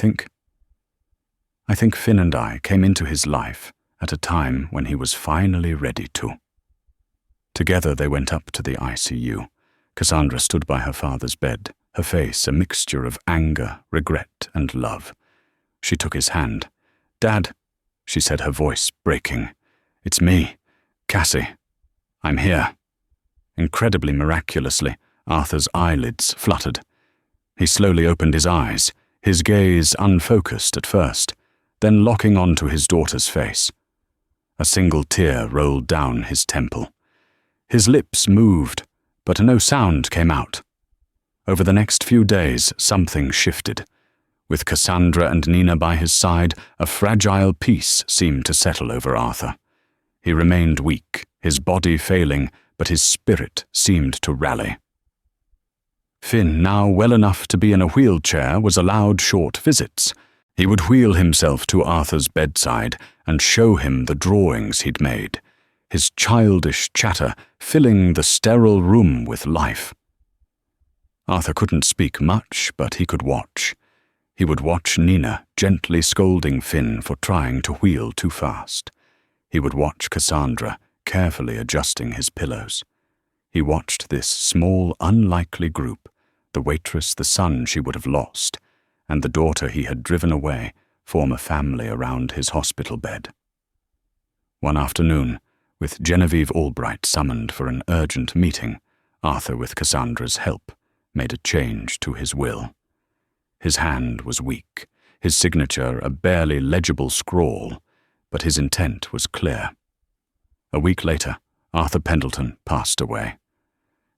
think Finn and I came into his life at a time when he was finally ready to." Together they went up to the ICU. Cassandra stood by her father's bed, her face a mixture of anger, regret, and love. She took his hand. "Dad," she said, her voice breaking. "It's me, Cassie. I'm here." Incredibly miraculously, Arthur's eyelids fluttered. He slowly opened his eyes, his gaze unfocused at first, then locking onto his daughter's face. A single tear rolled down his temple. His lips moved, but no sound came out. Over the next few days, something shifted. With Cassandra and Nina by his side, a fragile peace seemed to settle over Arthur. He remained weak, his body failing, but his spirit seemed to rally. Finn, now well enough to be in a wheelchair, was allowed short visits. He would wheel himself to Arthur's bedside and show him the drawings he'd made, his childish chatter filling the sterile room with life. Arthur couldn't speak much, but he could watch. He would watch Nina gently scolding Finn for trying to wheel too fast. He would watch Cassandra carefully adjusting his pillows. He watched this small, unlikely group, the waitress, the son she would have lost, and the daughter he had driven away, form a family around his hospital bed. One afternoon, with Genevieve Albright summoned for an urgent meeting, Arthur, with Cassandra's help, made a change to his will. His hand was weak, his signature a barely legible scrawl, but his intent was clear. A week later, Arthur Pendleton passed away.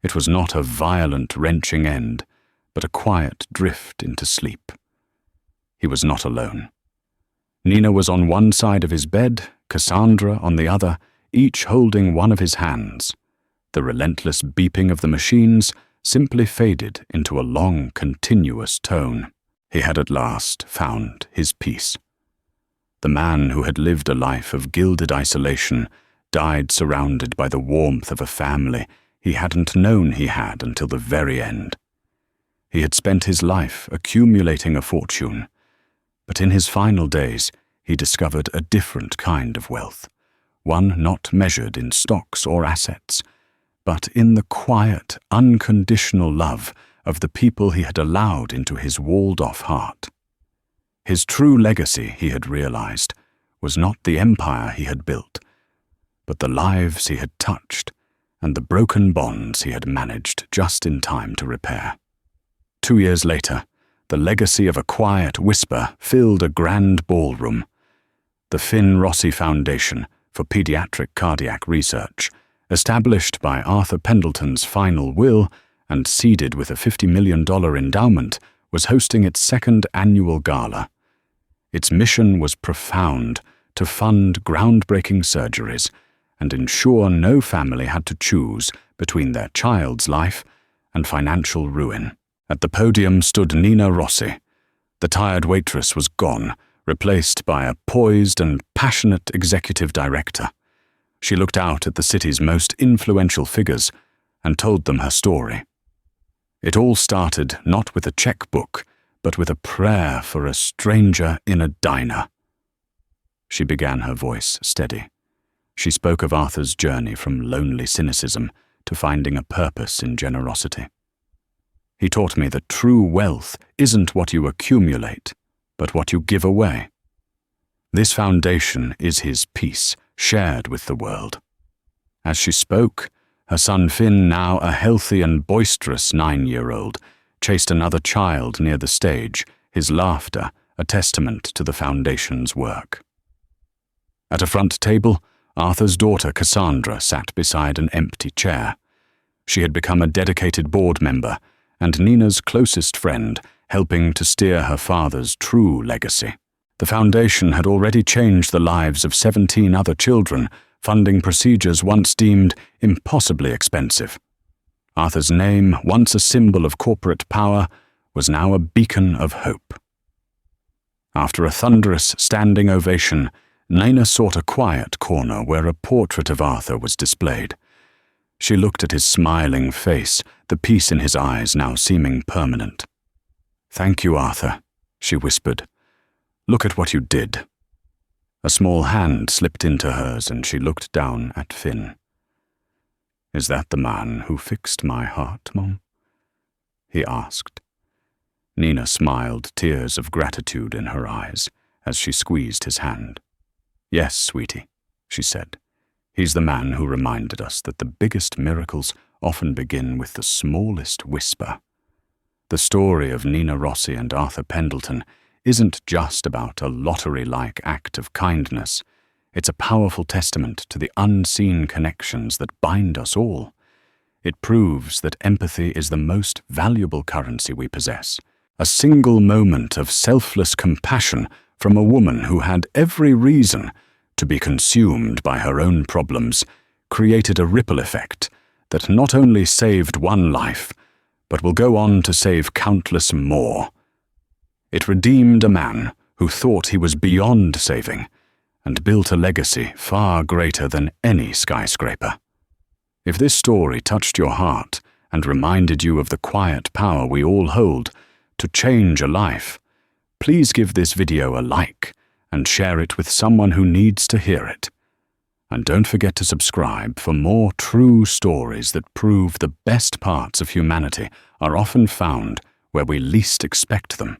It was not a violent, wrenching end, but a quiet drift into sleep. He was not alone. Nina was on one side of his bed, Cassandra on the other, each holding one of his hands. The relentless beeping of the machines simply faded into a long, continuous tone. He had at last found his peace. The man who had lived a life of gilded isolation died surrounded by the warmth of a family he hadn't known he had until the very end. He had spent his life accumulating a fortune, but in his final days he discovered a different kind of wealth, one not measured in stocks or assets, but in the quiet, unconditional love of the people he had allowed into his walled-off heart. His true legacy, he had realized, was not the empire he had built, but the lives he had touched and the broken bonds he had managed just in time to repair. 2 years later, the legacy of a quiet whisper filled a grand ballroom. The Finn Rossi Foundation for Pediatric Cardiac Research, established by Arthur Pendleton's final will and seeded with a $50 million endowment, was hosting its second annual gala. Its mission was profound: to fund groundbreaking surgeries and ensure no family had to choose between their child's life and financial ruin. At the podium stood Nina Rossi. The tired waitress was gone, replaced by a poised and passionate executive director. She looked out at the city's most influential figures and told them her story. It all started not with a checkbook, but with a prayer for a stranger in a diner. She began, her voice steady. She spoke of Arthur's journey from lonely cynicism to finding a purpose in generosity. He taught me that true wealth isn't what you accumulate, but what you give away. This foundation is his peace, shared with the world. As she spoke, her son Finn, now a healthy and boisterous 9-year-old, chased another child near the stage, his laughter a testament to the foundation's work. At a front table, Arthur's daughter Cassandra sat beside an empty chair. She had become a dedicated board member and Nina's closest friend, helping to steer her father's true legacy. The foundation had already changed the lives of 17 other children, funding procedures once deemed impossibly expensive. Arthur's name, once a symbol of corporate power, was now a beacon of hope. After a thunderous standing ovation, Nina sought a quiet corner where a portrait of Arthur was displayed. She looked at his smiling face, the peace in his eyes now seeming permanent. "Thank you, Arthur," she whispered. "Look at what you did." A small hand slipped into hers and she looked down at Finn. "Is that the man who fixed my heart, Mom?" he asked. Nina smiled, tears of gratitude in her eyes, as she squeezed his hand. "Yes, sweetie," she said. "He's the man who reminded us that the biggest miracles often begin with the smallest whisper." The story of Nina Rossi and Arthur Pendleton isn't just about a lottery-like act of kindness. It's a powerful testament to the unseen connections that bind us all. It proves that empathy is the most valuable currency we possess. A single moment of selfless compassion from a woman who had every reason to be consumed by her own problems created a ripple effect that not only saved one life, but will go on to save countless more. It redeemed a man who thought he was beyond saving and built a legacy far greater than any skyscraper. If this story touched your heart and reminded you of the quiet power we all hold to change a life, please give this video a like and share it with someone who needs to hear it. And don't forget to subscribe for more true stories that prove the best parts of humanity are often found where we least expect them.